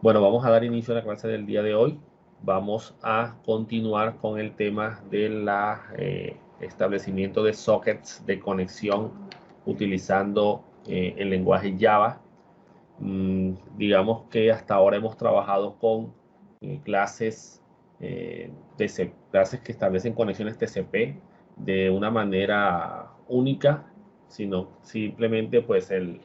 Bueno, vamos a dar inicio a la clase del día de hoy. Vamos a continuar con el tema del establecimiento de sockets de conexión utilizando el lenguaje Java. Digamos que hasta ahora hemos trabajado con clases, clases que establecen conexiones TCP de una manera única, sino simplemente pues el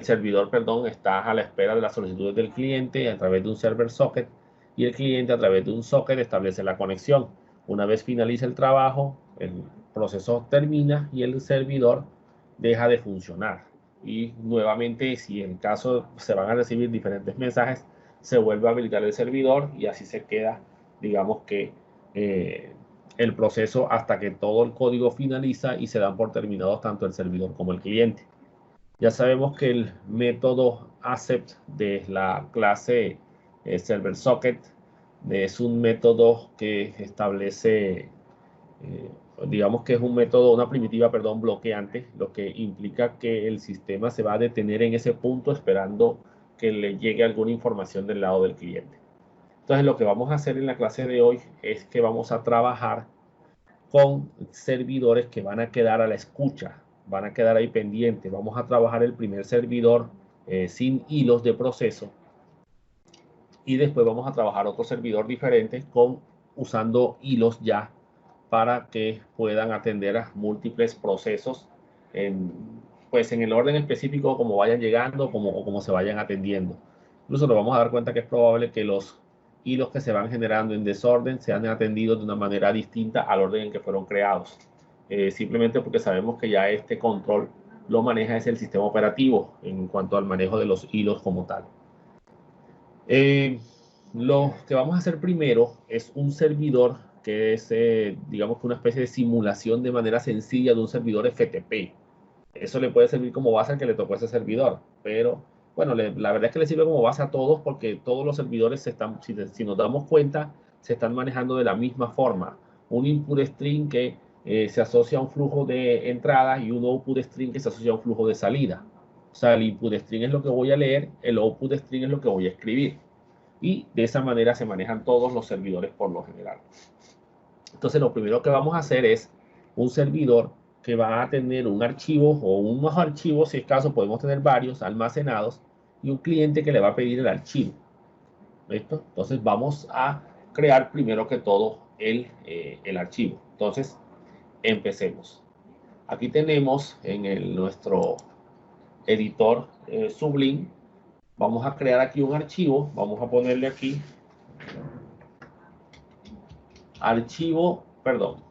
servidor, perdón, está a la espera de las solicitudes del cliente a través de un server socket y el cliente a través de un socket establece la conexión. Una vez finaliza el trabajo, el proceso termina y el servidor deja de funcionar. Y nuevamente, si en caso se van a recibir diferentes mensajes, se vuelve a habilitar el servidor y así se queda, digamos que, eh, el proceso hasta que todo el código finaliza y se dan por terminados tanto el servidor como el cliente. Ya sabemos que el método accept de la clase server socket es un método que establece, eh, digamos que es un método, una primitiva, perdón, bloqueante, lo que implica que el sistema se va a detener en ese punto esperando que le llegue alguna información del lado del cliente. Entonces, lo que vamos a hacer en la clase de hoy es que vamos a trabajar con servidores que van a quedar a la escucha, van a quedar ahí pendientes. Vamos a trabajar el primer servidor sin hilos de proceso y después vamos a trabajar otro servidor diferente usando hilos ya para que puedan atender a múltiples procesos en, pues en el orden específico como vayan llegando o como se vayan atendiendo. Incluso nos vamos a dar cuenta que es probable que los hilos que se van generando en desorden sean atendidos de una manera distinta al orden en que fueron creados. Simplemente porque sabemos que ya este control lo maneja es el sistema operativo en cuanto al manejo de los hilos como tal. Eh, lo que vamos a hacer primero es un servidor que es, digamos que una especie de simulación de manera sencilla de un servidor FTP. Eso le puede servir como base al que le tocó ese servidor, pero bueno, la verdad es que le sirve como base a todos porque todos los servidores se están, si nos damos cuenta, se están manejando de la misma forma. Un input string que se asocia a un flujo de entrada y un output string que se asocia a un flujo de salida. O sea, el input string es lo que voy a leer, el output string es lo que voy a escribir. Y de esa manera se manejan todos los servidores por lo general. Entonces, lo primero que vamos a hacer es un servidor que va a tener un archivo o unos archivos, si es caso, podemos tener varios almacenados y un cliente que le va a pedir el archivo. ¿Listo? Entonces, vamos a crear primero que todo el archivo. Entonces, empecemos. Aquí tenemos en nuestro editor Sublime. Vamos a crear aquí un archivo. Vamos a ponerle aquí archivo, perdón,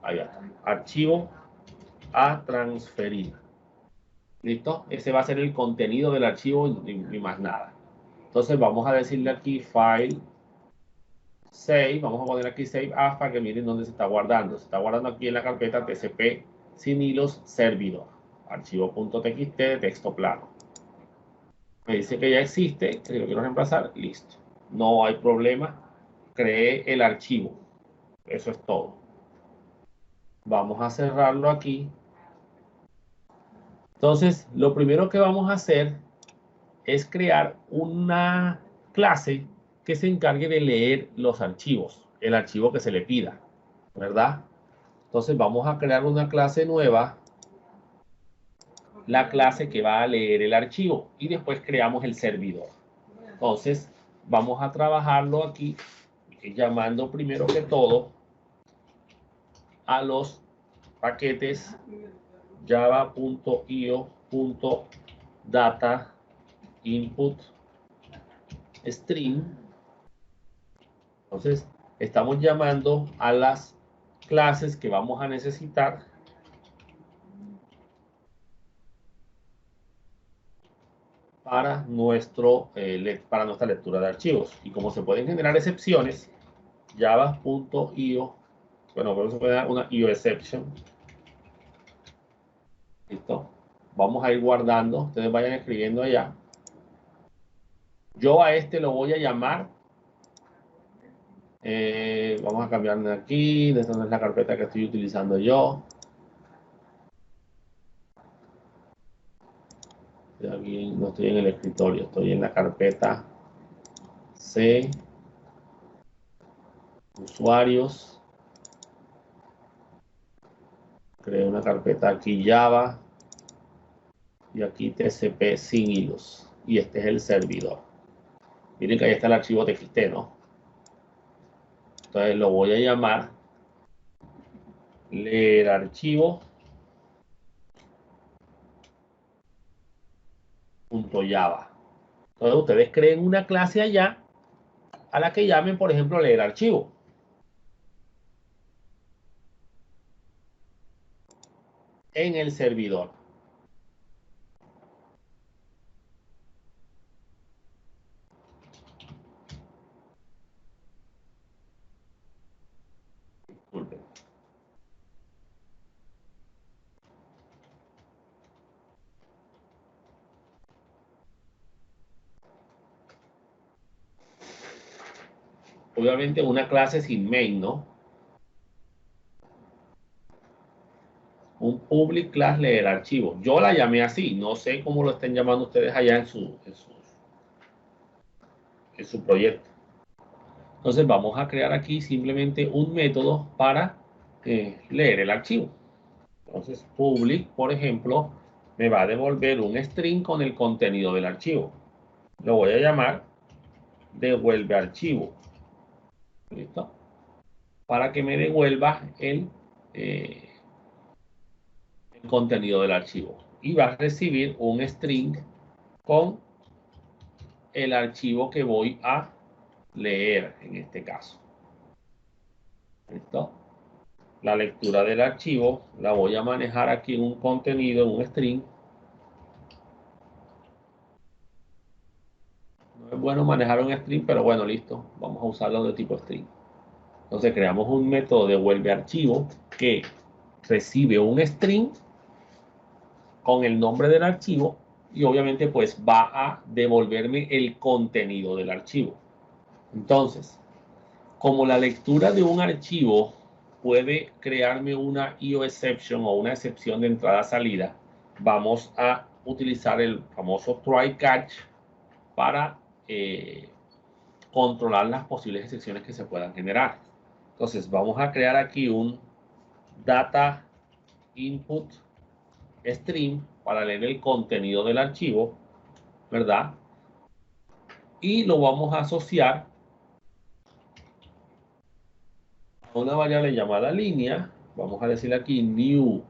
ahí está, archivo a transferir. ¿Listo? Ese va a ser el contenido del archivo y más nada. Entonces vamos a decirle aquí file, save, vamos a poner aquí save as para que miren dónde se está guardando. Se está guardando aquí en la carpeta tcp sin hilos servidor. Archivo.txt de texto plano. Me dice que ya existe, que lo quiero reemplazar, listo. No hay problema, creé el archivo. Eso es todo. Vamos a cerrarlo aquí. Entonces, lo primero que vamos a hacer es crear una clase que se encargue de leer los archivos, el archivo que se le pida, ¿verdad? Entonces vamos a crear una clase nueva, la clase que va a leer el archivo y después creamos el servidor. Entonces vamos a trabajarlo aquí llamando primero que todo a los paquetes java.io.data input string. Entonces, estamos llamando a las clases que vamos a necesitar para nuestra lectura de archivos. Y como se pueden generar excepciones, java.io, bueno, vamos a poner una io exception. Listo. Vamos a ir guardando. Ustedes vayan escribiendo allá. Yo a este lo voy a llamar. Vamos a cambiar de aquí. Esta no es la carpeta que estoy utilizando yo. no estoy en el escritorio, estoy en la carpeta C, usuarios. Creé una carpeta aquí Java y aquí TCP sin hilos. Y este es el servidor. Miren que ahí está el archivo TXT, ¿no? Entonces lo voy a llamar leer archivo .java. Entonces ustedes creen una clase allá a la que llamen, por ejemplo, leer archivo. En el servidor. Disculpen. Obviamente una clase sin main, ¿no? Un public class leer archivo. Yo la llamé así. No sé cómo lo estén llamando ustedes allá en su proyecto. Entonces vamos a crear aquí simplemente un método para leer el archivo. Entonces public, por ejemplo, me va a devolver un string con el contenido del archivo. Lo voy a llamar devuelve archivo. ¿Listo? Para que me devuelva el contenido del archivo. Y va a recibir un string con el archivo que voy a leer en este caso. ¿Listo? La lectura del archivo la voy a manejar aquí en un contenido, en un string. No es bueno manejar un string, pero bueno, listo. Vamos a usarlo de tipo string. Entonces creamos un método devuelve archivo que recibe un string con el nombre del archivo y obviamente pues va a devolverme el contenido del archivo. Entonces, como la lectura de un archivo puede crearme una IO exception o una excepción de entrada-salida, vamos a utilizar el famoso try catch para controlar las posibles excepciones que se puedan generar. Entonces vamos a crear aquí un data input stream para leer el contenido del archivo, ¿verdad? Y lo vamos a asociar a una variable llamada línea. Vamos a decir aquí new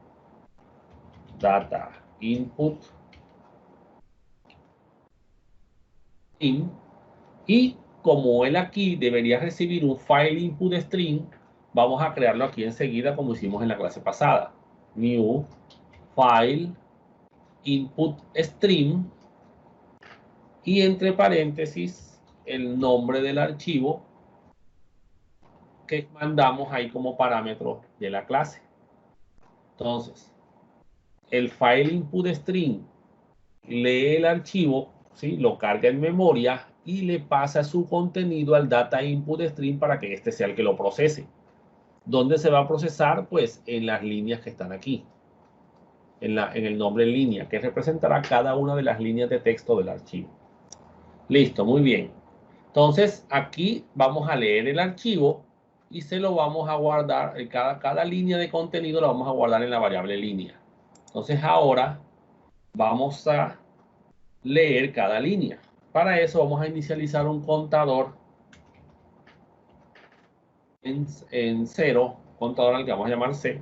data input string. Y como él aquí debería recibir un file input string, vamos a crearlo aquí enseguida como hicimos en la clase pasada. New file input stream y entre paréntesis el nombre del archivo que mandamos ahí como parámetro de la clase. Entonces, el file input string lee el archivo, ¿sí? Lo carga en memoria y le pasa su contenido al data input string para que este sea el que lo procese. ¿Dónde se va a procesar? Pues en las líneas que están aquí, en el nombre en línea, que representará cada una de las líneas de texto del archivo. Listo, muy bien. Entonces, aquí vamos a leer el archivo y se lo vamos a guardar, cada línea de contenido la vamos a guardar en la variable línea. Entonces, ahora vamos a leer cada línea. Para eso vamos a inicializar un contador en 0, contador al que vamos a llamar C.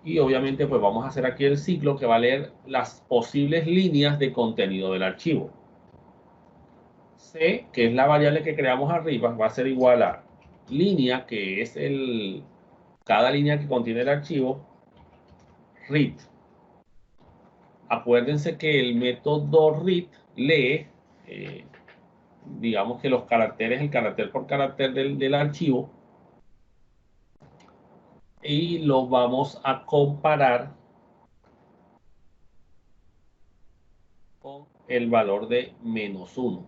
Y obviamente pues vamos a hacer aquí el ciclo que va a leer las posibles líneas de contenido del archivo. C, que es la variable que creamos arriba, va a ser igual a línea, que es cada línea que contiene el archivo, read. Acuérdense que el método read lee, digamos que los caracteres, el carácter por carácter del archivo, y lo vamos a comparar con el valor de -1.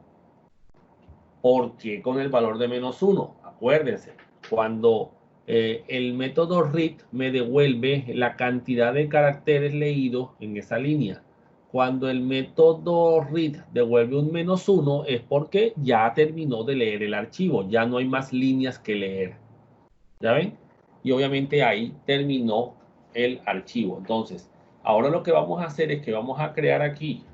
¿Por qué con el valor de -1? Acuérdense, cuando el método read me devuelve la cantidad de caracteres leídos en esa línea. Cuando el método read devuelve un -1 es porque ya terminó de leer el archivo, ya no hay más líneas que leer. ¿Ya ven? Y obviamente ahí terminó el archivo. Entonces, ahora lo que vamos a hacer es que vamos a crear aquí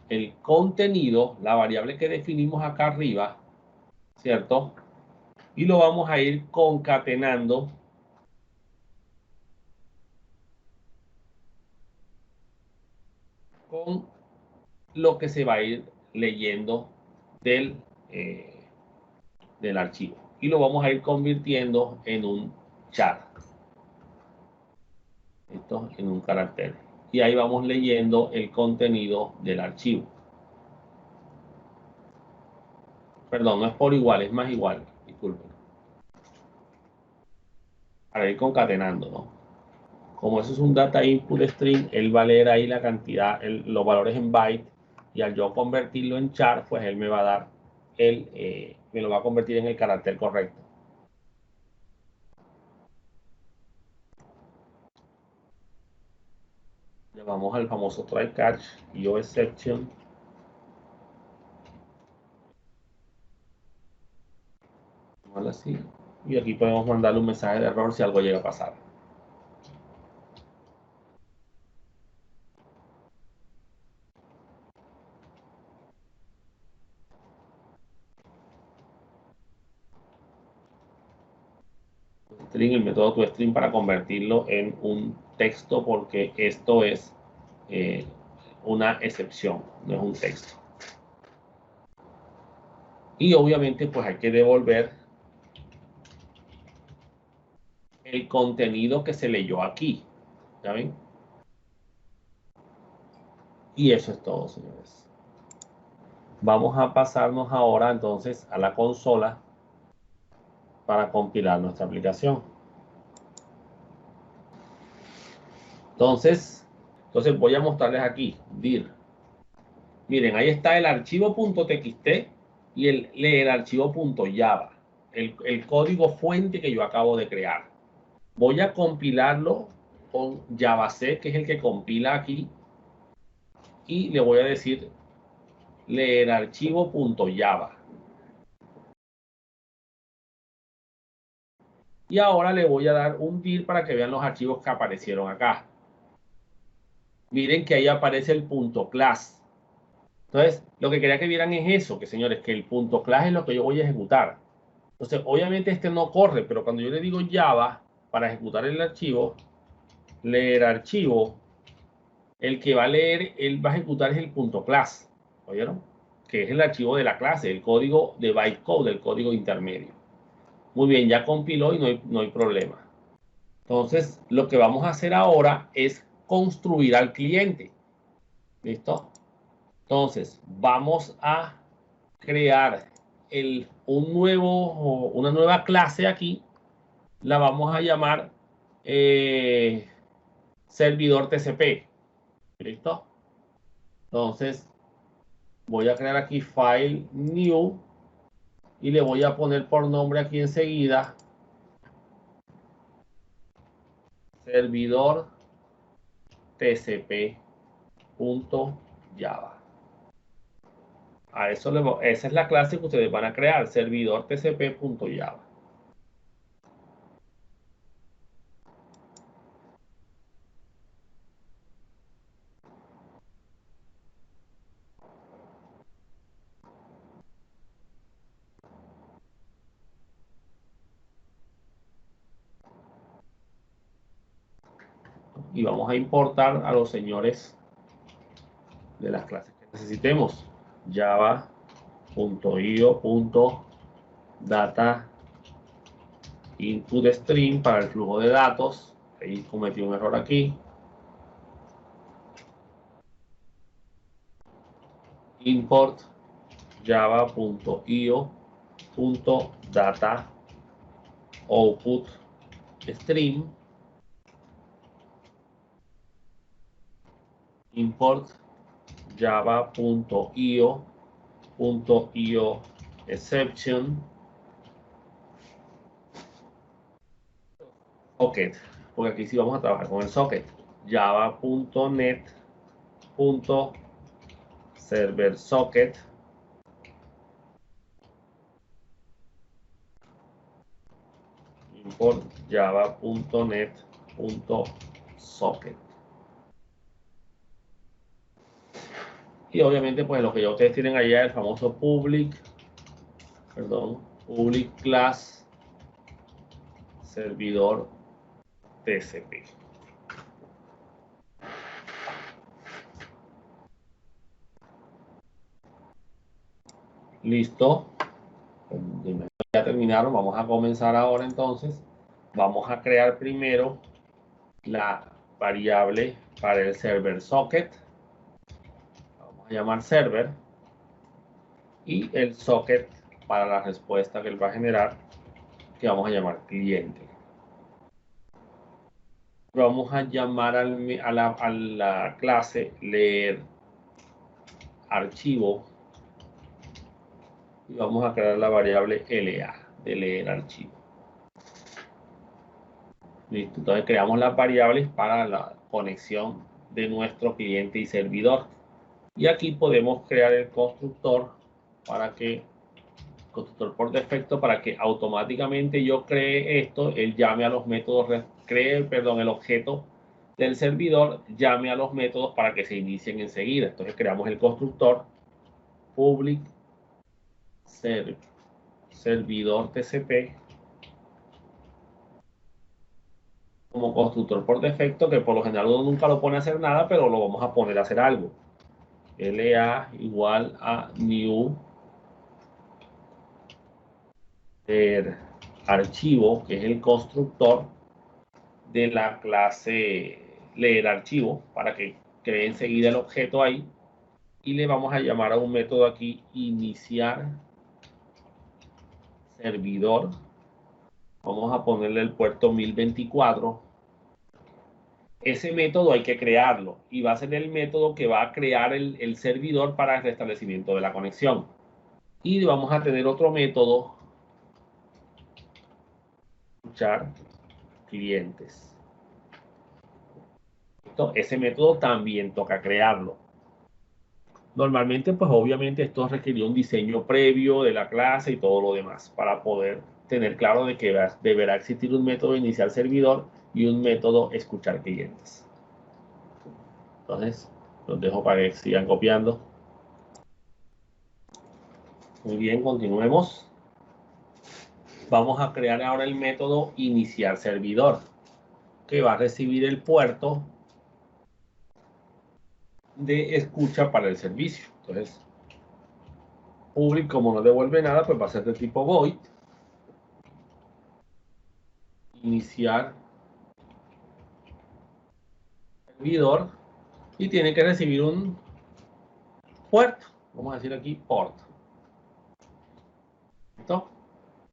el contenido, la variable que definimos acá arriba, ¿cierto? Y lo vamos a ir concatenando con lo que se va a ir leyendo del, del archivo. Y lo vamos a ir convirtiendo en un chat. Esto en un carácter. Y ahí vamos leyendo el contenido del archivo. Perdón, no es por igual, es más igual. Disculpen. Para ir concatenando, ¿no? Como eso es un data input string, él va a leer ahí la cantidad, los valores en byte, y al yo convertirlo en char, pues él me va a dar me lo va a convertir en el carácter correcto. Llamamos al famoso try catch y o exception. Así. Y aquí podemos mandarle un mensaje de error si algo llega a pasar. String, el método toString para convertirlo en un texto, porque esto es una excepción, no es un texto. Y obviamente pues hay que devolver el contenido que se leyó aquí. ¿Ya ven? Y eso es todo, señores. Vamos a pasarnos ahora entonces a la consola para compilar nuestra aplicación. Entonces voy a mostrarles aquí, dir. Miren, ahí está el archivo .txt y el archivo .java, el código fuente que yo acabo de crear. Voy a compilarlo con JavaC, que es el que compila aquí, y le voy a decir leer archivo.java. Y ahora le voy a dar un dir para que vean los archivos que aparecieron acá. Miren que ahí aparece el .class. Entonces, lo que quería que vieran es eso, que señores, que el .class es lo que yo voy a ejecutar. Entonces, obviamente este no corre, pero cuando yo le digo Java para ejecutar el archivo, leer archivo, el que va a leer, él va a ejecutar es el .class, ¿oyeron? Que es el archivo de la clase, el código de bytecode, el código intermedio. Muy bien, ya compiló y no hay problema. Entonces, lo que vamos a hacer ahora es construir al cliente. ¿Listo? Entonces, vamos a crear una nueva clase aquí. La vamos a llamar servidor TCP. ¿Listo? Entonces, voy a crear aquí file new y le voy a poner por nombre aquí enseguida servidor tcp.java. Esa es la clase que ustedes van a crear, servidor tcp.java. Y vamos a importar a los señores de las clases que necesitemos. Java.io.data input stream para el flujo de datos. Ahí cometí un error aquí. Import java.io.data output stream. Import java.io.io exception socket, porque aquí sí vamos a trabajar con el socket. Java.net punto server socket import java.net.socket. Y obviamente pues lo que ya ustedes tienen allá el famoso public class servidor TCP. Listo. Ya terminaron. Vamos a comenzar ahora entonces. Vamos a crear primero la variable para el server socket. Vamos a llamar server. Y el socket para la respuesta que él va a generar, que vamos a llamar cliente. Vamos a llamar a la clase leer archivo y vamos a crear la variable LA de leer archivo. Listo, entonces creamos las variables para la conexión de nuestro cliente y servidor. Y aquí podemos crear el constructor por defecto para que automáticamente yo cree esto, él llame a los métodos, el objeto del servidor, llame a los métodos para que se inicien enseguida. Entonces creamos el constructor public servidor TCP como constructor por defecto, que por lo general uno nunca lo pone a hacer nada, pero lo vamos a poner a hacer algo. LA igual a new archivo, que es el constructor de la clase leer archivo, para que cree enseguida el objeto ahí. Y le vamos a llamar a un método aquí iniciar servidor. Vamos a ponerle el puerto 1024. Ese método hay que crearlo y va a ser el método que va a crear el servidor para el restablecimiento de la conexión. Y vamos a tener otro método, escuchar clientes. Ese método también toca crearlo. Normalmente, pues obviamente esto requirió un diseño previo de la clase y todo lo demás para poder tener claro de que deberá existir un método iniciar servidor y un método escuchar clientes. Entonces, los dejo para que sigan copiando. Muy bien, continuemos. Vamos a crear ahora el método iniciar servidor, que va a recibir el puerto de escucha para el servicio. Entonces, public, como no devuelve nada, pues va a ser de tipo void. Iniciar servidor y tiene que recibir un puerto. Vamos a decir aquí port. ¿Listo?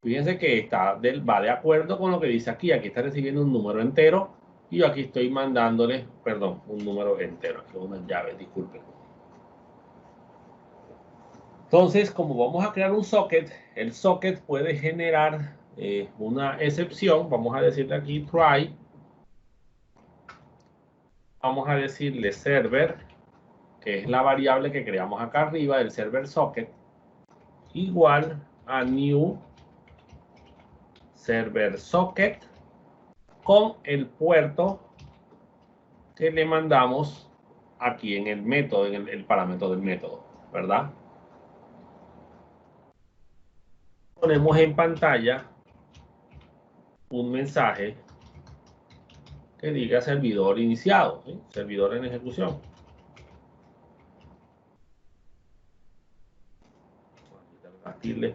Fíjense que va de acuerdo con lo que dice aquí. Aquí está recibiendo un número entero y yo aquí estoy mandándole, un número entero. Aquí unas llaves, disculpen. Entonces, como vamos a crear un socket, el socket puede generar una excepción. Vamos a decirle aquí try. Vamos a decirle server, que es la variable que creamos acá arriba del server socket, igual a new server socket con el puerto que le mandamos aquí en el método, en el parámetro del método, ¿verdad? Ponemos en pantalla un mensaje que diga servidor iniciado, ¿sí? Servidor en ejecución.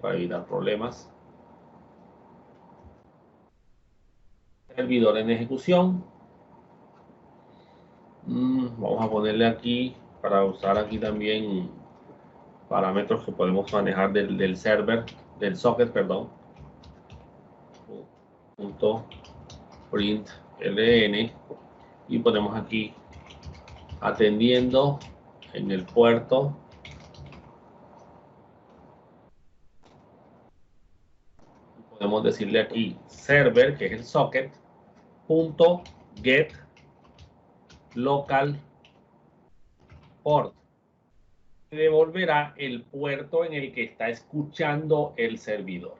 Para evitar problemas. Servidor en ejecución. Vamos a ponerle aquí, para usar aquí también parámetros que podemos manejar del server, del socket, perdón. Punto print ln y ponemos aquí atendiendo en el puerto podemos decirle aquí server, que es el socket, punto get local port. Te devolverá el puerto en el que está escuchando el servidor.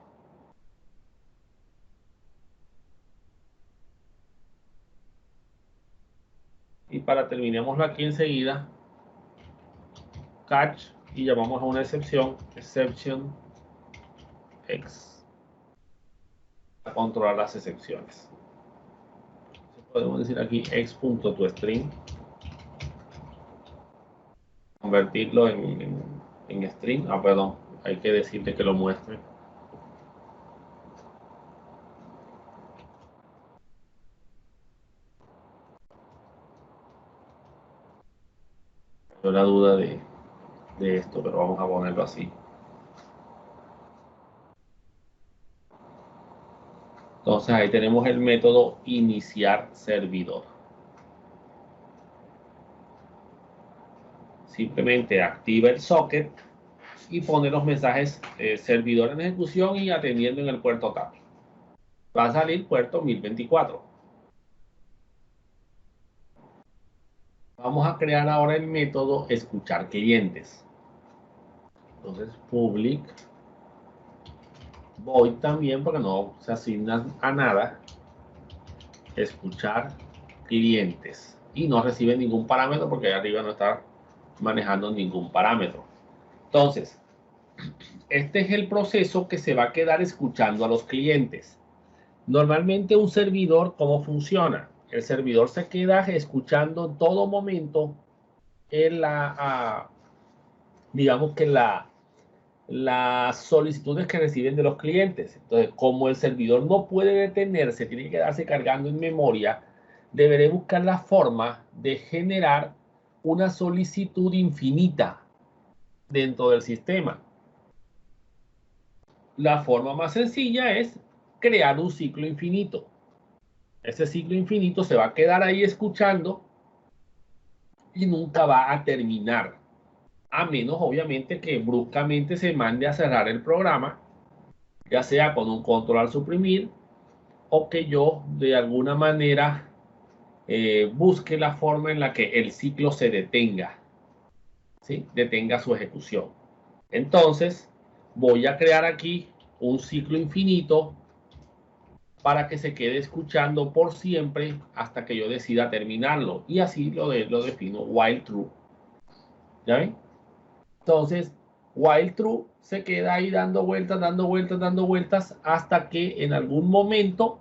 Y para terminarlo aquí enseguida, catch, y llamamos a una excepción, exception x, a controlar las excepciones. Podemos decir aquí x.toString, convertirlo en string. Perdón, hay que decirle que lo muestre. Tengo la duda de esto, pero vamos a ponerlo así. Entonces ahí tenemos el método iniciar servidor. Simplemente activa el socket y pone los mensajes servidor en ejecución y atendiendo en el puerto tal. Va a salir puerto 1024. Vamos a crear ahora el método escuchar clientes. Entonces public void también, porque no se asigna a nada, escuchar clientes, y no recibe ningún parámetro porque arriba no está manejando ningún parámetro. Entonces, este es el proceso que se va a quedar escuchando a los clientes. Normalmente un servidor, ¿cómo funciona? El servidor se queda escuchando en todo momento en digamos que las solicitudes que reciben de los clientes. Entonces, como el servidor no puede detenerse, tiene que quedarse cargando en memoria, deberé buscar la forma de generar una solicitud infinita dentro del sistema. La forma más sencilla es crear un ciclo infinito. Ese ciclo infinito se va a quedar ahí escuchando y nunca va a terminar. A menos, obviamente, que bruscamente se mande a cerrar el programa, ya sea con un control al suprimir o que yo de alguna manera busque la forma en la que el ciclo se detenga, ¿sí? Detenga su ejecución. Entonces, voy a crear aquí un ciclo infinito para que se quede escuchando por siempre hasta que yo decida terminarlo. Y así lo defino while true. ¿Ya ven? Entonces, while true se queda ahí dando vueltas, dando vueltas, dando vueltas hasta que en algún momento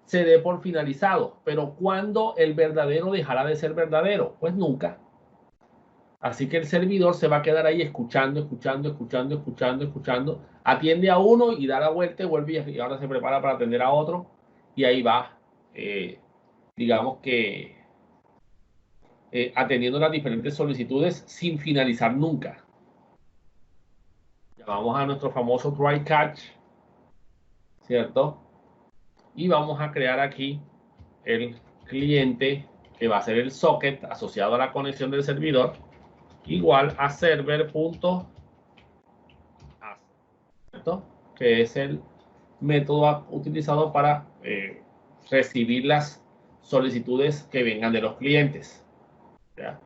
se dé por finalizado. Pero ¿cuándo el verdadero dejará de ser verdadero? Pues nunca. Así que el servidor se va a quedar ahí escuchando, escuchando, escuchando, escuchando, escuchando. Atiende a uno y da la vuelta y vuelve y ahora se prepara para atender a otro. Y ahí va, digamos que atendiendo las diferentes solicitudes sin finalizar nunca. Ya vamos a nuestro famoso try catch, ¿cierto? Y vamos a crear aquí el cliente que va a ser el socket asociado a la conexión del servidor, igual a server.as, ¿cierto? Que es el método utilizado para recibir las solicitudes que vengan de los clientes. ¿Ya?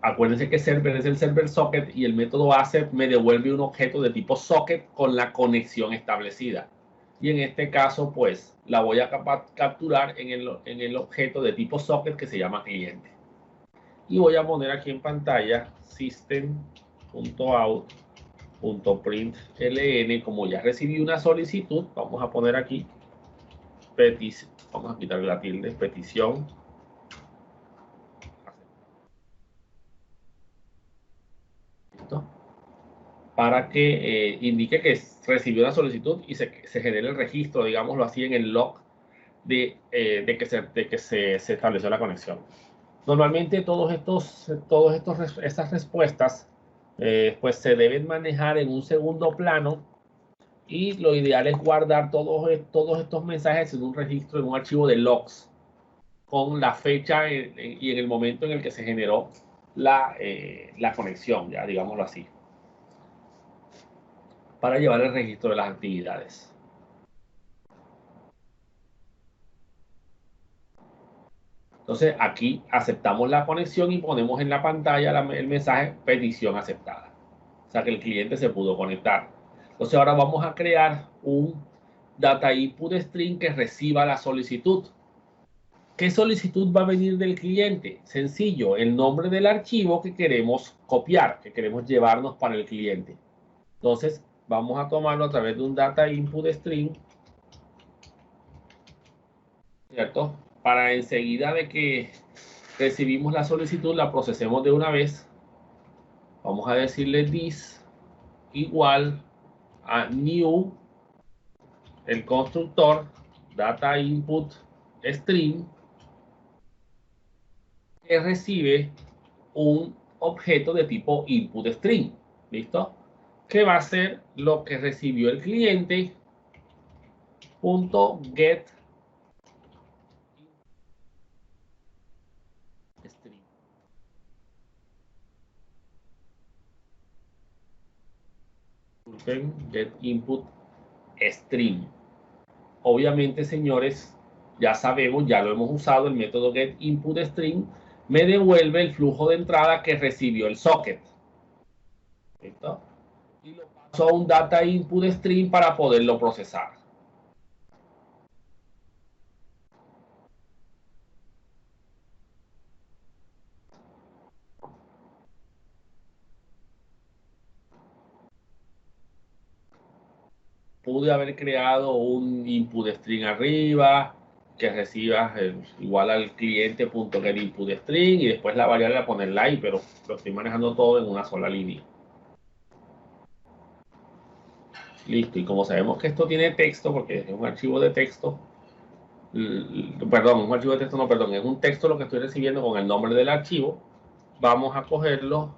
Acuérdense que server es el server socket y el método asset me devuelve un objeto de tipo socket con la conexión establecida. Y en este caso, pues, la voy a capturar en el objeto de tipo socket que se llama cliente. Y voy a poner aquí en pantalla system.out.println. Como ya recibí una solicitud, vamos a poner aquí petición, vamos a quitarle la tilde, petición. ¿Listo? Para que indique que recibió la solicitud y se genere el registro, digámoslo así, en el log de que se estableció la conexión. Normalmente estas respuestas pues se deben manejar en un segundo plano y lo ideal es guardar todos estos mensajes en un registro, en un archivo de logs con la fecha y en el momento en el que se generó la conexión, ya digámoslo así, para llevar el registro de las actividades. Entonces aquí aceptamos la conexión y ponemos en la pantalla el mensaje petición aceptada. O sea que el cliente se pudo conectar. Entonces ahora vamos a crear un data input string que reciba la solicitud. ¿Qué solicitud va a venir del cliente? Sencillo, el nombre del archivo que queremos copiar, que queremos llevarnos para el cliente. Entonces vamos a tomarlo a través de un data input string, ¿cierto? Para enseguida de que recibimos la solicitud, la procesemos de una vez. Vamos a decirle this igual a new, el constructor, data input string, que recibe un objeto de tipo input string. ¿Listo? Que va a ser lo que recibió el cliente, punto get string. Get input string. Obviamente, señores, ya sabemos, ya lo hemos usado, el método getInputString me devuelve el flujo de entrada que recibió el socket. ¿Listo? Y lo paso a un data input string para poderlo procesar. Pude haber creado un input string arriba que reciba igual al cliente.getInputString y después la variable a ponerla ahí, pero lo estoy manejando todo en una sola línea. Listo, y como sabemos que esto tiene texto, porque es un archivo de texto, perdón, un archivo de texto, no, perdón, es un texto lo que estoy recibiendo con el nombre del archivo, vamos a cogerlo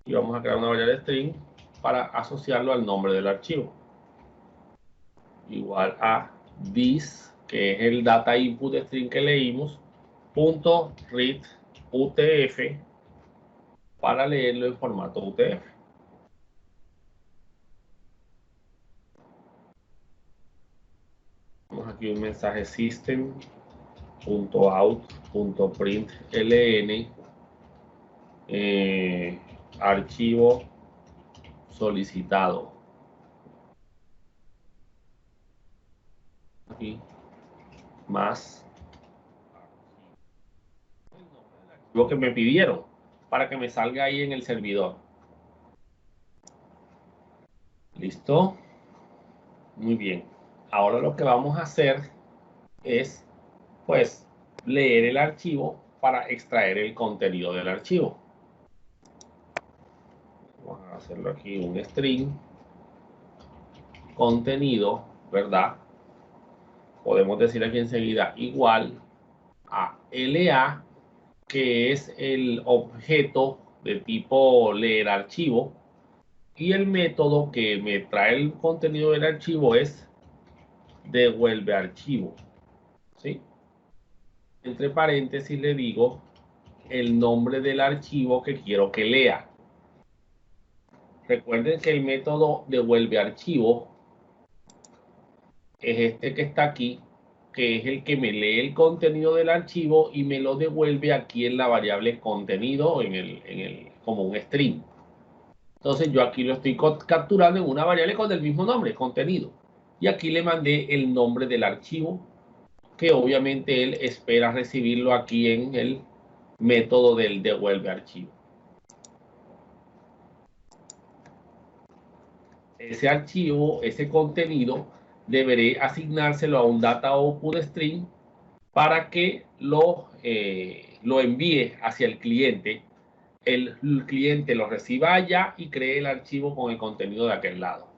y vamos a crear una variable string para asociarlo al nombre del archivo. Igual a this, que es el data input string que leímos, punto read UTF para leerlo en formato UTF. Tenemos aquí un mensaje system.out.println archivo solicitado. Aquí más lo que me pidieron para que me salga ahí en el servidor. ¿Listo? Muy bien. Ahora lo que vamos a hacer es, pues, leer el archivo para extraer el contenido del archivo. Vamos a hacerlo aquí un string contenido, ¿verdad? Podemos decir aquí enseguida igual a LA, que es el objeto de tipo leer archivo, y el método que me trae el contenido del archivo es devuelve archivo, ¿sí? Entre paréntesis le digo el nombre del archivo que quiero que lea. Recuerden que el método devuelve archivo es este que está aquí, que es el que me lee el contenido del archivo y me lo devuelve aquí en la variable contenido como un string. Entonces yo aquí lo estoy capturando en una variable con el mismo nombre, contenido. Y aquí le mandé el nombre del archivo, que obviamente él espera recibirlo aquí en el método del devuelve archivo. Ese archivo, ese contenido, deberé asignárselo a un data output string para que lo envíe hacia el cliente. El cliente lo reciba allá y cree el archivo con el contenido de aquel lado.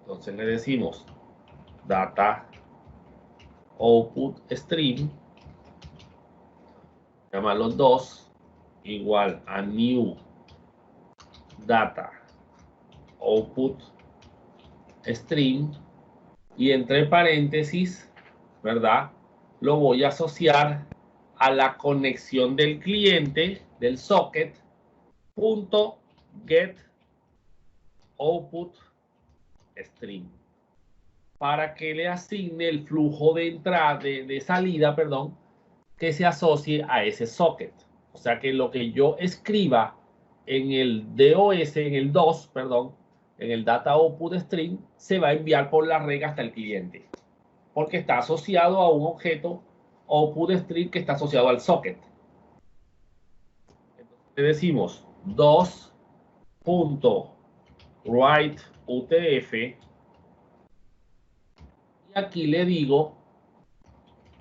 Entonces le decimos data output string, llama los dos, igual a new data output string, y entre paréntesis, ¿verdad? Lo voy a asociar a la conexión del cliente, del socket, punto get output string, para que le asigne el flujo de entrada, de salida, perdón, que se asocie a ese socket. O sea que lo que yo escriba en el DOS, en el DOS, perdón, en el Data Output Stream, se va a enviar por la red hasta el cliente, porque está asociado a un objeto Output Stream que está asociado al socket. Entonces le decimos DOS.WriteUTF y aquí le digo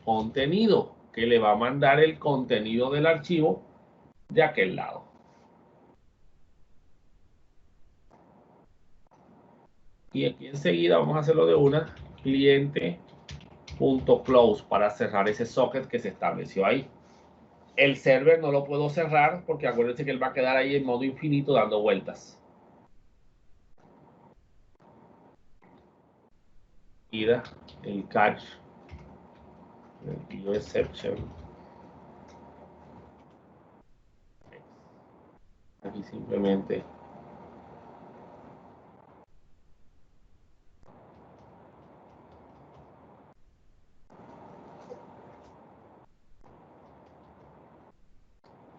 contenido, que le va a mandar el contenido del archivo de aquel lado. Y aquí enseguida vamos a hacerlo de una, cliente.close, para cerrar ese socket que se estableció ahí. El server no lo puedo cerrar porque acuérdense que él va a quedar ahí en modo infinito dando vueltas. Ida, el catch, el exception. Aquí simplemente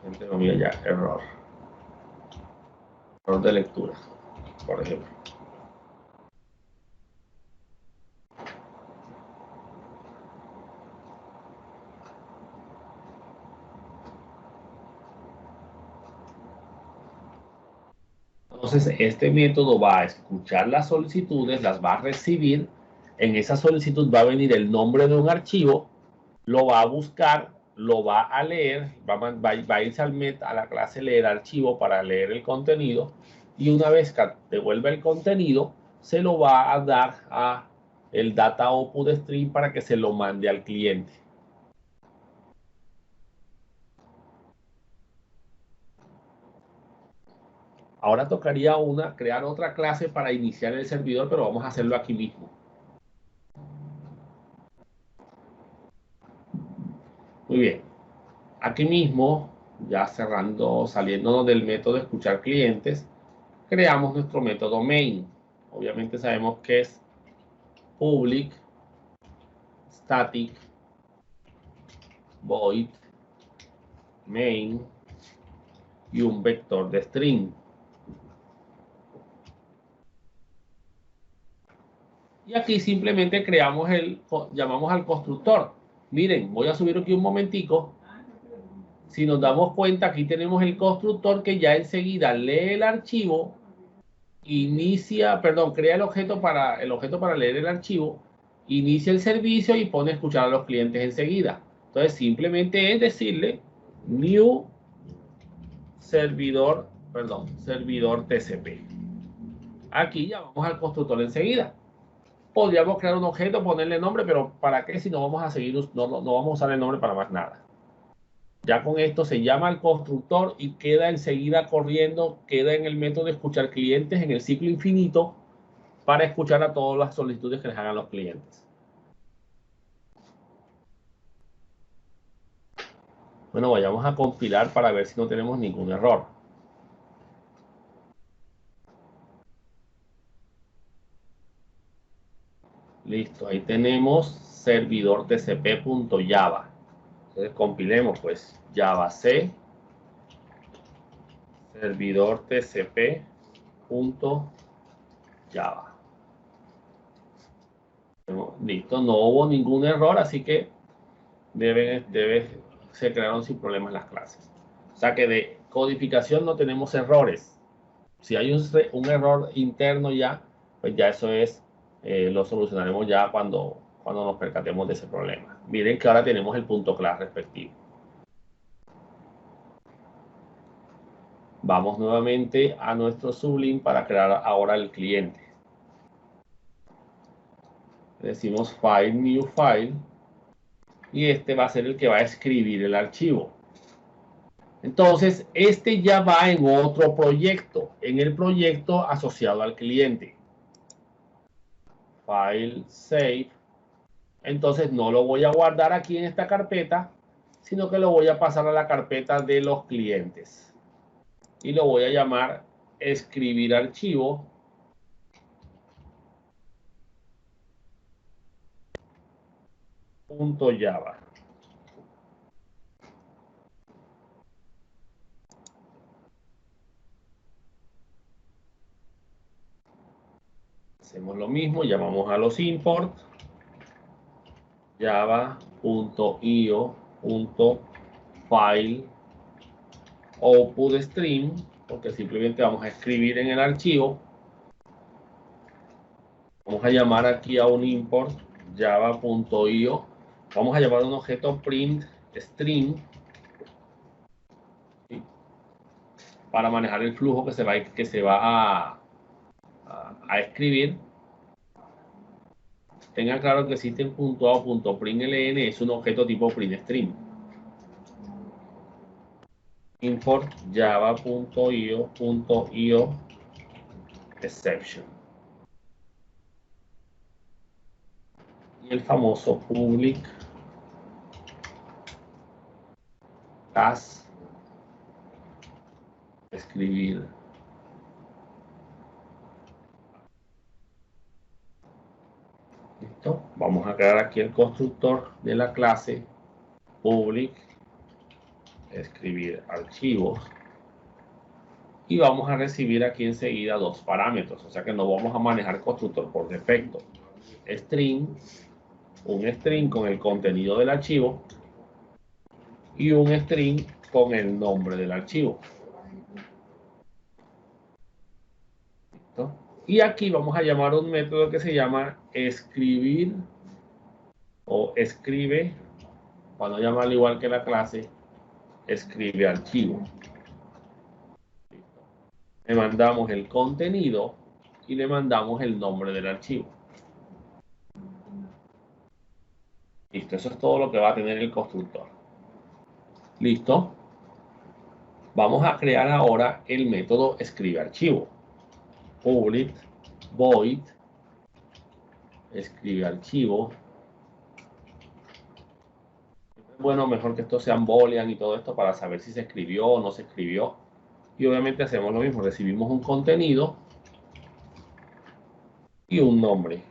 entre comillas ya, error de lectura, por ejemplo. Entonces, este método va a escuchar las solicitudes, las va a recibir. En esa solicitud va a venir el nombre de un archivo, lo va a buscar, lo va a leer, va a irse a la clase leer archivo para leer el contenido, y una vez que devuelva el contenido, se lo va a dar a el Data Output Stream para que se lo mande al cliente. Ahora tocaría crear otra clase para iniciar el servidor, pero vamos a hacerlo aquí mismo. Muy bien. Aquí mismo, ya saliéndonos del método de escuchar clientes, creamos nuestro método main. Obviamente sabemos que es public static void main y un vector de string. Y aquí simplemente llamamos al constructor. Miren, voy a subir aquí un momentico. Si nos damos cuenta, aquí tenemos el constructor que ya enseguida lee el archivo, crea el objeto para leer el archivo, inicia el servicio y pone a escuchar a los clientes enseguida. Entonces simplemente es decirle new servidor TCP. Aquí llamamos al constructor enseguida. Podríamos crear un objeto, ponerle nombre, pero ¿para qué si no vamos a seguir, no vamos a usar el nombre para más nada? Ya con esto se llama al constructor y queda enseguida corriendo, queda en el método de escuchar clientes en el ciclo infinito para escuchar a todas las solicitudes que les hagan los clientes. Bueno, vayamos a compilar para ver si no tenemos ningún error. Listo, ahí tenemos servidor tcp.java. Entonces compilemos pues javac servidor tcp.java. Listo, no hubo ningún error, así que se crearon sin problemas las clases. O sea que de codificación no tenemos errores. Si hay un error interno ya, pues ya eso lo solucionaremos ya cuando nos percatemos de ese problema. Miren que ahora tenemos el punto class respectivo. Vamos nuevamente a nuestro sublime para crear ahora el cliente. Decimos file, new file, y este va a ser el que va a escribir el archivo. Entonces, este ya va en otro proyecto, en el proyecto asociado al cliente. File, save. Entonces, no lo voy a guardar aquí en esta carpeta, sino que lo voy a pasar a la carpeta de los clientes. Y lo voy a llamar escribir archivo. .java. Hacemos lo mismo, llamamos a los import java.io.file output stream, porque simplemente vamos a escribir en el archivo. Vamos a llamar aquí a un import java.io. Vamos a llamar a un objeto print stream, ¿sí?, para manejar el flujo que se va a escribir. Tengan claro que system.out.println es un objeto tipo print stream. Import java.io.io exception. Y el famoso public as escribir. ¿Listo? Vamos a crear aquí el constructor de la clase public escribir archivos. Y vamos a recibir aquí enseguida dos parámetros, o sea que no vamos a manejar constructor por defecto. String, un string con el contenido del archivo y un string con el nombre del archivo. ¿Listo? Y aquí vamos a llamar un método que se llama escribir o escribe, para no llamarlo igual que la clase, escribe archivo. Le mandamos el contenido y le mandamos el nombre del archivo. Listo, eso es todo lo que va a tener el constructor. Listo. Vamos a crear ahora el método escribe archivo. Public void escribe archivo. Bueno, mejor que esto sean boolean y todo esto para saber si se escribió o no se escribió. Y obviamente hacemos lo mismo, recibimos un contenido y un nombre.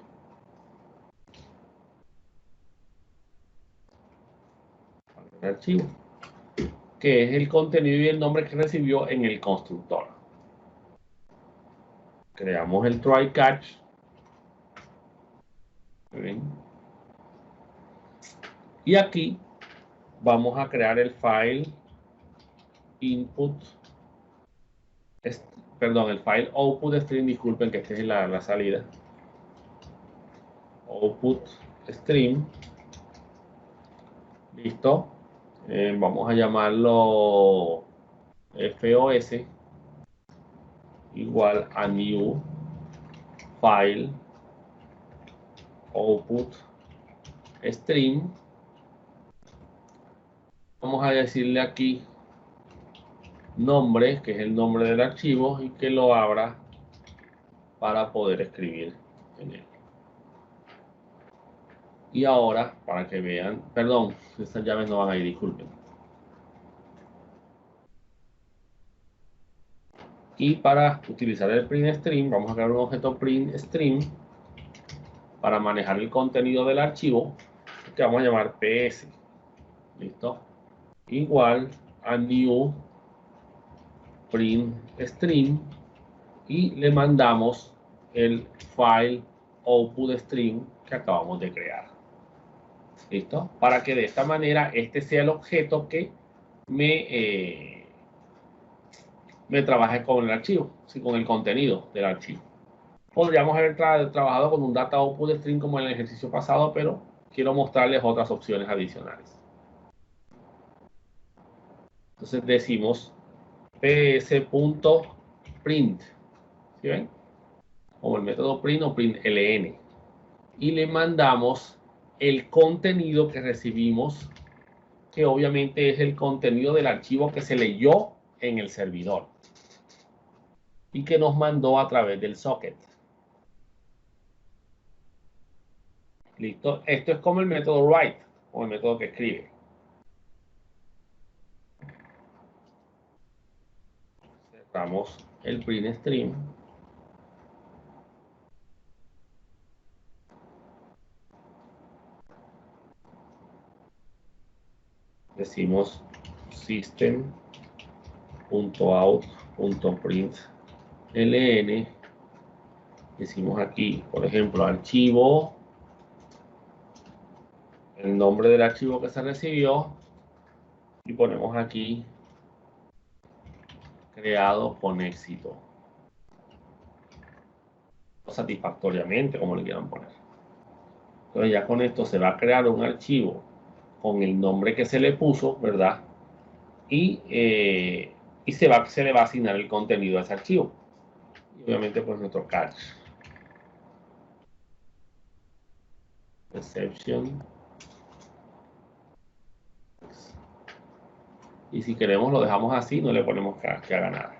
El archivo, que es el contenido y el nombre que recibió en el constructor. Creamos el try catch. Y aquí vamos a crear el file input, perdón, el file output stream, disculpen que esta es la salida. Output stream. Listo. Vamos a llamarlo FOS igual a new file output stream. Vamos a decirle aquí nombre, que es el nombre del archivo, y que lo abra para poder escribir en él. Y ahora, para que vean, perdón, estas llaves no van a ir, disculpen. Y para utilizar el print stream, vamos a crear un objeto print stream para manejar el contenido del archivo, que vamos a llamar ps. Listo. Igual a new print stream y le mandamos el file output stream que acabamos de crear. Listo. Para que de esta manera este sea el objeto que me trabaje con el archivo, ¿sí?, con el contenido del archivo. Podríamos haber trabajado con un data output string como en el ejercicio pasado, pero quiero mostrarles otras opciones adicionales. Entonces decimos ps.print, ¿sí ven? Como el método print o println. Y le mandamos el contenido que recibimos, que obviamente es el contenido del archivo que se leyó en el servidor y que nos mandó a través del socket. Listo. Esto es como el método write o el método que escribe. Cerramos el print stream. decimos system.out.println, decimos aquí, por ejemplo, archivo, el nombre del archivo que se recibió, y ponemos aquí creado con éxito, o satisfactoriamente, como le quieran poner. Entonces ya con esto se va a crear un archivo con el nombre que se le puso, ¿verdad? Y se le va a asignar el contenido a ese archivo. Y obviamente pues nuestro catch. Exception. Y si queremos lo dejamos así, no le ponemos que haga nada.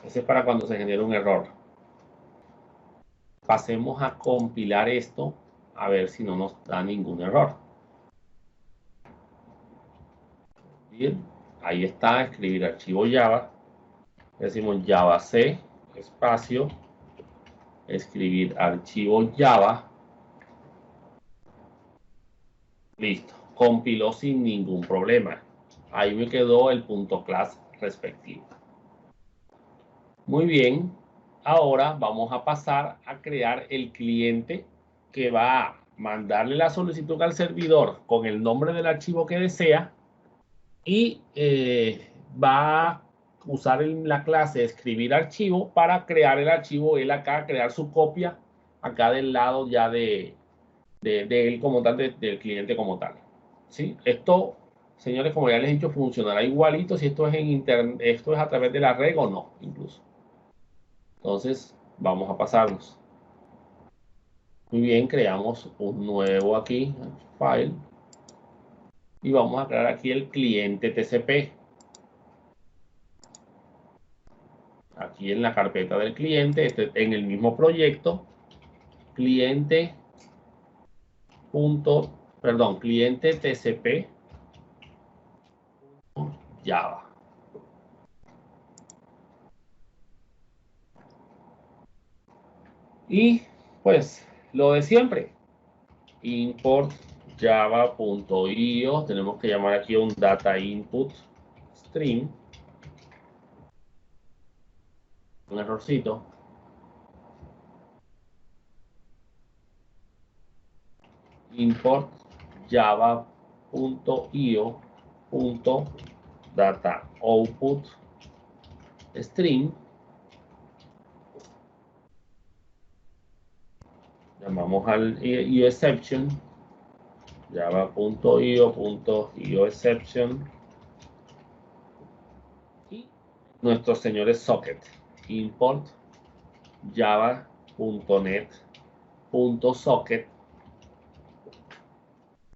Ese es para cuando se genere un error. Pasemos a compilar esto a ver si no nos da ningún error. Bien, ahí está, escribir archivo Java. Decimos Java C, espacio, escribir archivo Java. Listo, compiló sin ningún problema. Ahí me quedó el .class respectivo. Muy bien, ahora vamos a pasar a crear el cliente que va a mandarle la solicitud al servidor con el nombre del archivo que desea y va a usar la clase escribir archivo para crear el archivo, él acá, crear su copia acá del lado ya de él como tal, del cliente como tal. ¿Sí? Esto, señores, como ya les he dicho, funcionará igualito si esto es en internet, esto es a través de la red o no, incluso. Entonces, vamos a pasarnos. Muy bien, creamos un nuevo aquí, file, y vamos a crear aquí el cliente TCP. Aquí en la carpeta del cliente, en el mismo proyecto, cliente TCP Java. Y pues lo de siempre, import java.io, tenemos que llamar aquí un data input stream, un errorcito, import java.io.data output stream, llamamos al exception java.io.exception y nuestros señores socket import java.net.socket.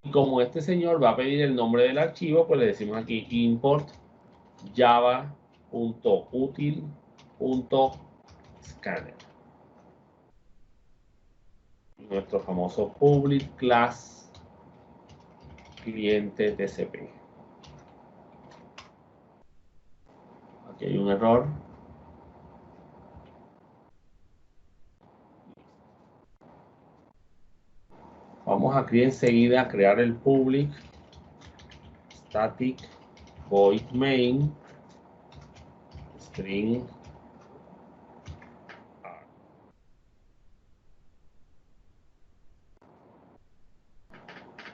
Y como este señor va a pedir el nombre del archivo, pues le decimos aquí import java.util.scanner. Nuestro famoso public class cliente TCP. Aquí hay un error. Vamos aquí enseguida a crear el public static void main string.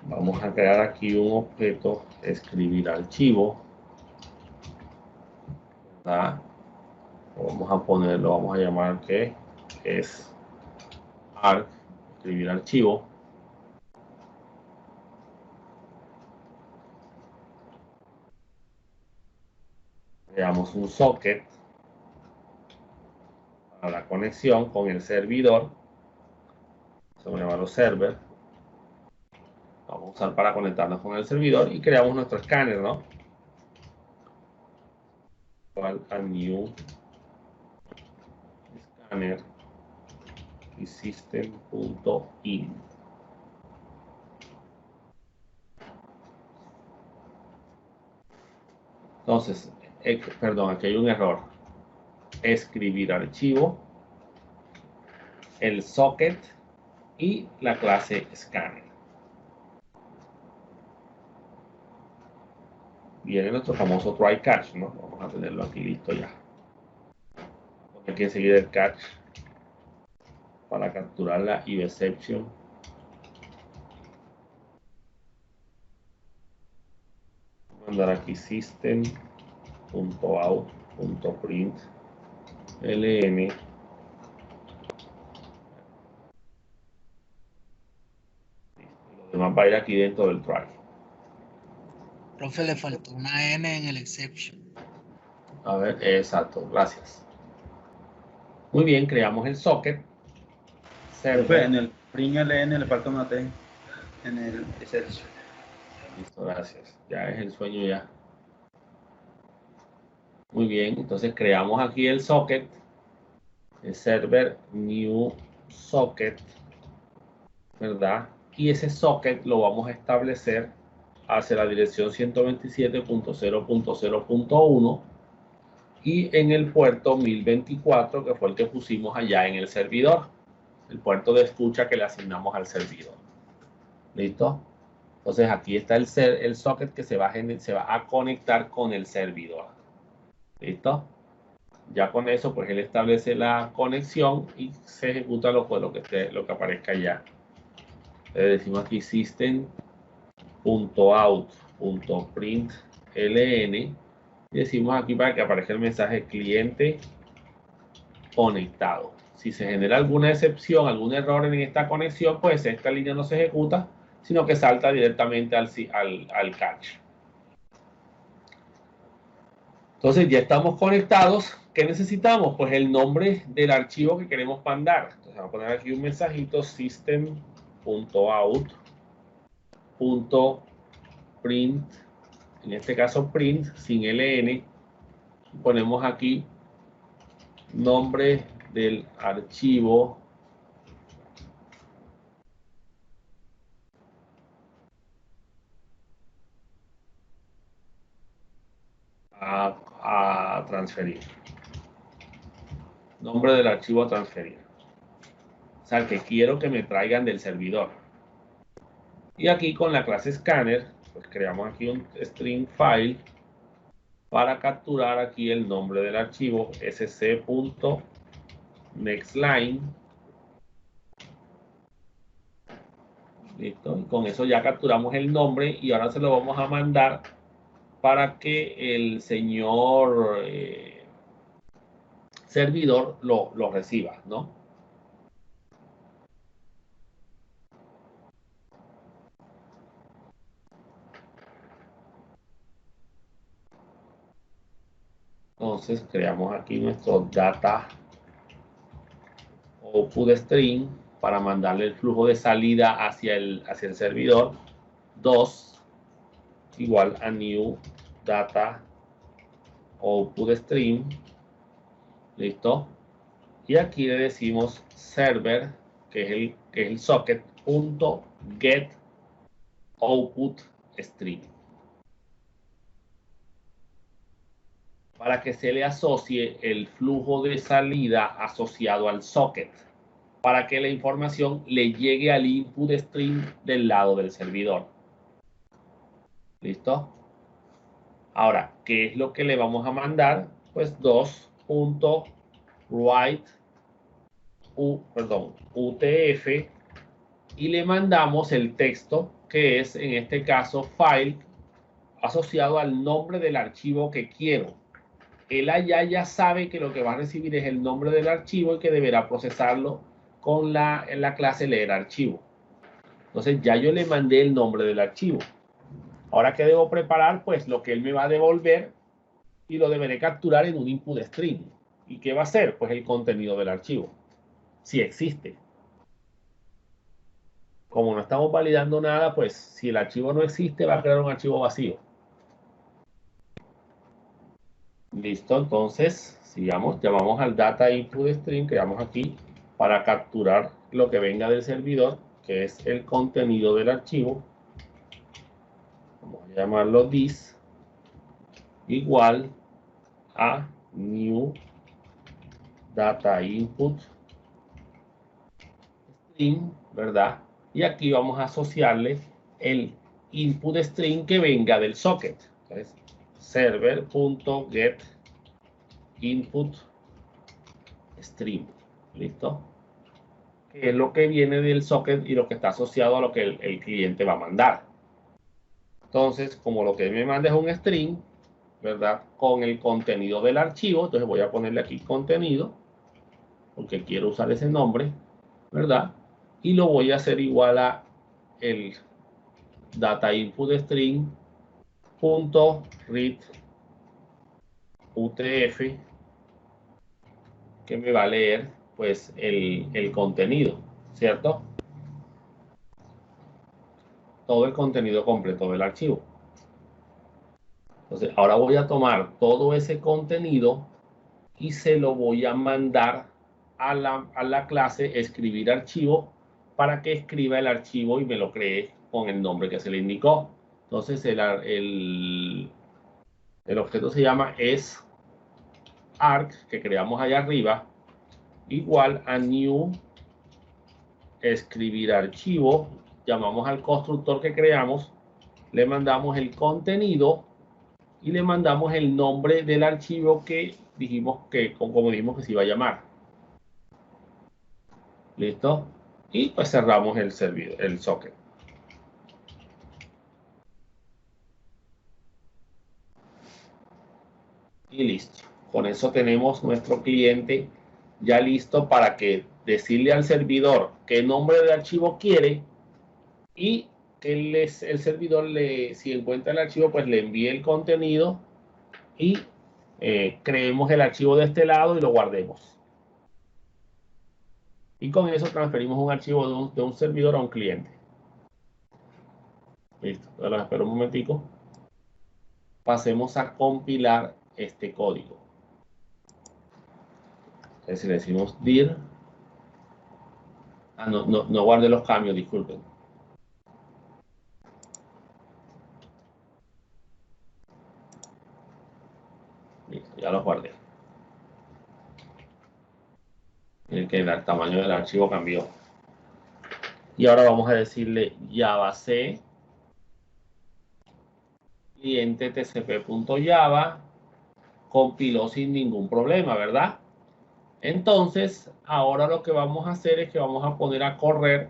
Vamos a crear aquí un objeto, escribir archivo, ¿verdad? Vamos a ponerlo, vamos a llamar que es arc, escribir archivo. Creamos un socket para la conexión con el servidor. Se va a llamar server. Vamos a usar para conectarnos con el servidor y creamos nuestro escáner, ¿no? A new scanner y system.in. Entonces, perdón, aquí hay un error. Escribir archivo, el socket y la clase scanner. viene nuestro famoso try catch, ¿no? Vamos a tenerlo aquí listo ya. Hay que seguir el catch para capturar la exception. Mandar aquí system.out.print ln. Lo demás va a ir aquí dentro del try. Profe, le faltó una N en el exception. A ver, exacto, gracias. Muy bien, creamos el socket. Profe, en el print ln le falta una T en el exception. Listo, gracias. Ya es el sueño ya. Muy bien, entonces creamos aquí el socket. El server new socket, ¿verdad? Y ese socket lo vamos a establecer hacia la dirección 127.0.0.1 y en el puerto 1024, que fue el que pusimos allá en el servidor, el puerto de escucha que le asignamos al servidor. ¿Listo? Entonces aquí está el socket que se va a conectar con el servidor. ¿Listo? Ya con eso, pues él establece la conexión y se ejecuta lo que aparezca allá. Le decimos aquí system.out.println y decimos aquí para que aparezca el mensaje cliente conectado. Si se genera alguna excepción, algún error en esta conexión, pues esta línea no se ejecuta, sino que salta directamente al catch. Entonces ya estamos conectados. ¿Qué necesitamos? Pues el nombre del archivo que queremos mandar. Entonces vamos a poner aquí un mensajito system.out.print, en este caso print sin ln. Ponemos aquí nombre del archivo a transferir. Nombre del archivo a transferir. O sea, que quiero que me traigan del servidor. Y aquí con la clase scanner, pues creamos aquí un string file para capturar aquí el nombre del archivo sc.nextline. Listo. Y con eso ya capturamos el nombre y ahora se lo vamos a mandar para que el señor servidor lo reciba, ¿no? Entonces creamos aquí nuestro data output string para mandarle el flujo de salida hacia el servidor. 2 igual a new data output stream. Listo. Y aquí le decimos server, que es el socket.get output stream. Para que se le asocie el flujo de salida asociado al socket, para que la información le llegue al input stream del lado del servidor. ¿Listo? Ahora, ¿qué es lo que le vamos a mandar? Pues 2.write UTF y le mandamos el texto que es en este caso file asociado al nombre del archivo que quiero. Él allá ya sabe que lo que va a recibir es el nombre del archivo y que deberá procesarlo con en la clase leer archivo. Entonces ya yo le mandé el nombre del archivo. Ahora, ¿qué debo preparar? Pues lo que él me va a devolver y lo deberé capturar en un input string. ¿Y qué va a hacer? Pues el contenido del archivo, si existe. Como no estamos validando nada, pues si el archivo no existe, va a crear un archivo vacío. Listo, entonces, sigamos, llamamos al data input string, creamos aquí para capturar lo que venga del servidor, que es el contenido del archivo. Vamos a llamarlo this, igual a new data input string, ¿verdad? Y aquí vamos a asociarle el input string que venga del socket. Entonces, server.getInputStream. ¿Listo? Que es lo que viene del socket y lo que está asociado a lo que el cliente va a mandar. Entonces, como lo que me manda es un string, ¿verdad? Con el contenido del archivo, entonces voy a ponerle aquí contenido, porque quiero usar ese nombre, ¿verdad? Y lo voy a hacer igual a el data input string punto read utf, que me va a leer pues el contenido, ¿cierto? Todo el contenido completo del archivo. Entonces, ahora voy a tomar todo ese contenido y se lo voy a mandar a la clase escribir archivo para que escriba el archivo y me lo cree con el nombre que se le indicó. Entonces, el objeto se llama arc, que creamos allá arriba, igual a new escribir archivo. Llamamos al constructor que creamos, le mandamos el contenido y le mandamos el nombre del archivo que dijimos que, como dijimos que se iba a llamar. ¿Listo? Y pues cerramos el servidor, el socket. Y listo. Con eso tenemos nuestro cliente ya listo para que decirle al servidor qué nombre de archivo quiere y que el servidor, si encuentra el archivo, pues le envíe el contenido y creemos el archivo de este lado y lo guardemos. Y con eso transferimos un archivo de un servidor a un cliente. Listo. Ahora espero un momentico. Pasemos a compilar este código. Entonces, si le decimos dir, no guarde los cambios, disculpen. Listo, ya los guardé. Miren que el tamaño del archivo cambió. Y ahora vamos a decirle javac cliente tcp.java, compiló sin ningún problema, ¿verdad? Entonces, ahora lo que vamos a hacer es que vamos a poner a correr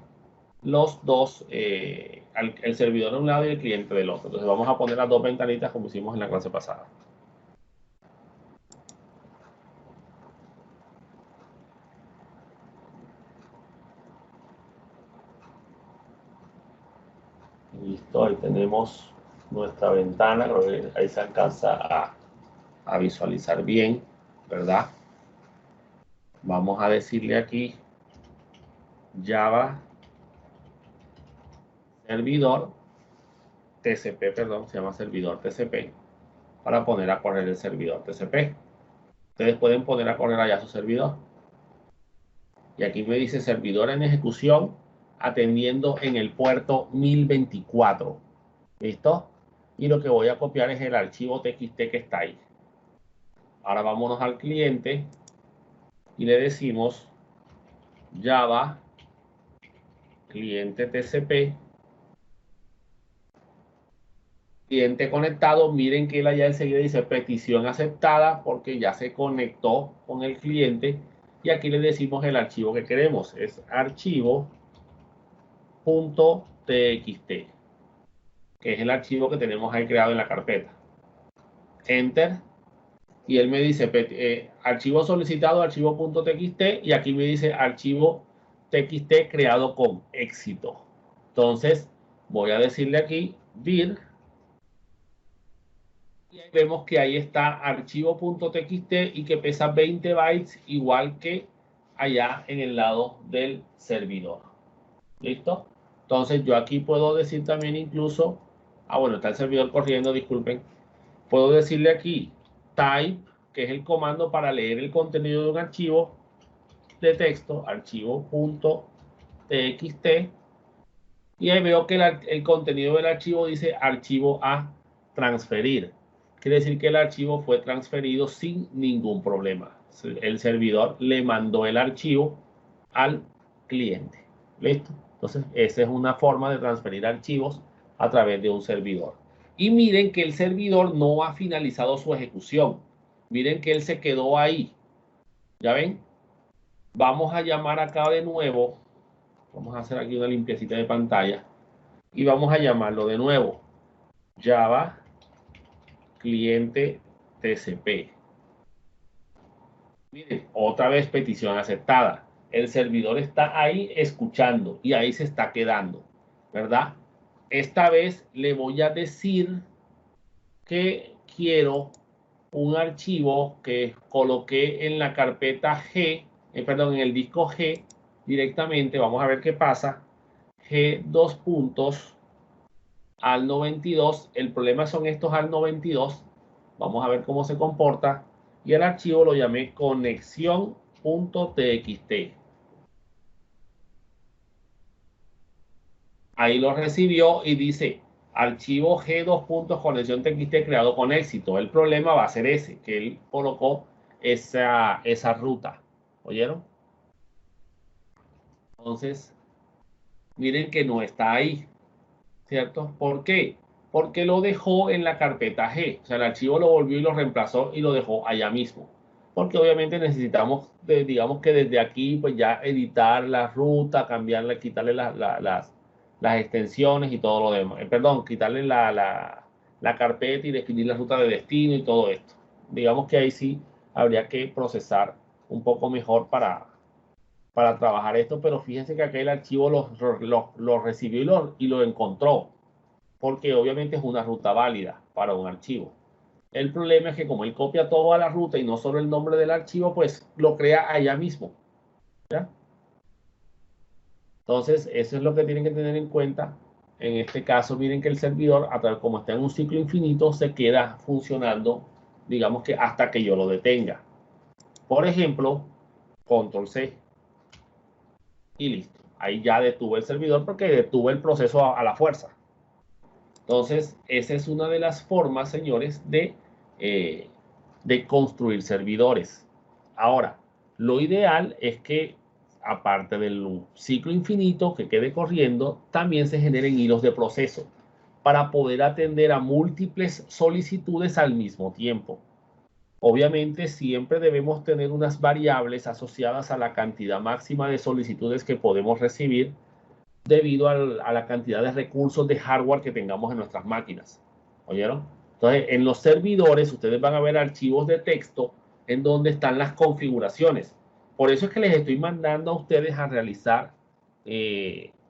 los dos, el servidor de un lado y el cliente del otro. Entonces vamos a poner las dos ventanitas como hicimos en la clase pasada. Listo, ahí tenemos nuestra ventana, creo que ahí se alcanza a visualizar bien, ¿verdad? Vamos a decirle aquí Java servidor TCP, perdón, se llama servidor TCP, para poner a correr el servidor TCP. Ustedes pueden poner a correr allá su servidor. Y aquí me dice servidor en ejecución atendiendo en el puerto 1024. ¿Listo? Y lo que voy a copiar es el archivo txt que está ahí. Ahora vámonos al cliente y le decimos Java cliente TCP, cliente conectado. Miren que él allá enseguida dice petición aceptada porque ya se conectó con el cliente. Y aquí le decimos el archivo que queremos. Es archivo.txt, que es el archivo que tenemos ahí creado en la carpeta. Enter. Y él me dice archivo solicitado, archivo.txt, y aquí me dice archivo txt creado con éxito. Entonces voy a decirle aquí dir, y ahí vemos que ahí está archivo.txt y que pesa 20 bytes, igual que allá en el lado del servidor. ¿Listo? Entonces yo aquí puedo decir también incluso, bueno, está el servidor corriendo, disculpen. Puedo decirle aquí type, que es el comando para leer el contenido de un archivo de texto, archivo.txt, y ahí veo que el contenido del archivo dice archivo a transferir. Quiere decir que el archivo fue transferido sin ningún problema. El servidor le mandó el archivo al cliente. ¿Listo? Entonces, esa es una forma de transferir archivos a través de un servidor. Y miren que el servidor no ha finalizado su ejecución. Miren que él se quedó ahí. ¿Ya ven? Vamos a llamar acá de nuevo. Vamos a hacer aquí una limpiecita de pantalla. Y vamos a llamarlo de nuevo. Java cliente TCP. Miren, otra vez petición aceptada. El servidor está ahí escuchando y ahí se está quedando, ¿verdad? Esta vez le voy a decir que quiero un archivo que coloqué en la carpeta G, perdón, en el disco G directamente. Vamos a ver qué pasa. G dos puntos al 92. El problema son estos al 92. Vamos a ver cómo se comporta. Y el archivo lo llamé conexión.txt. Ahí lo recibió y dice archivo G2. Conexión TXT creado con éxito. El problema va a ser ese, que él colocó esa ruta. ¿Oyeron? Entonces, miren que no está ahí, ¿cierto? ¿Por qué? Porque lo dejó en la carpeta G. O sea, el archivo lo volvió y lo reemplazó y lo dejó allá mismo. Porque obviamente necesitamos, digamos que desde aquí, pues ya editar la ruta, cambiarle, quitarle las extensiones y todo lo demás. Perdón, quitarle la carpeta y definir la ruta de destino y todo esto. Digamos que ahí sí habría que procesar un poco mejor para trabajar esto, pero fíjense que aquel archivo lo recibió y lo encontró, porque obviamente es una ruta válida para un archivo. El problema es que como él copia toda la ruta y no solo el nombre del archivo, pues lo crea allá mismo. ¿Ya? Entonces, eso es lo que tienen que tener en cuenta. En este caso, miren que el servidor, como está en un ciclo infinito, se queda funcionando, digamos que hasta que yo lo detenga. Por ejemplo, control C. Y listo. Ahí ya detuve el servidor porque detuve el proceso a la fuerza. Entonces, esa es una de las formas, señores, de construir servidores. Ahora, lo ideal es que, aparte del ciclo infinito que quede corriendo, también se generen hilos de proceso para poder atender a múltiples solicitudes al mismo tiempo. Obviamente, siempre debemos tener unas variables asociadas a la cantidad máxima de solicitudes que podemos recibir debido a la cantidad de recursos de hardware que tengamos en nuestras máquinas. ¿Oyeron? Entonces, en los servidores, ustedes van a ver archivos de texto en donde están las configuraciones. Por eso es que les estoy mandando a ustedes a realizar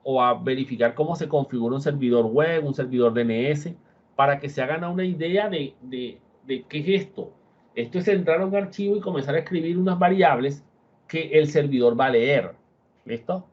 o a verificar cómo se configura un servidor web, un servidor DNS, para que se hagan una idea de qué es esto. Esto es entrar a un archivo y comenzar a escribir unas variables que el servidor va a leer. ¿Listo?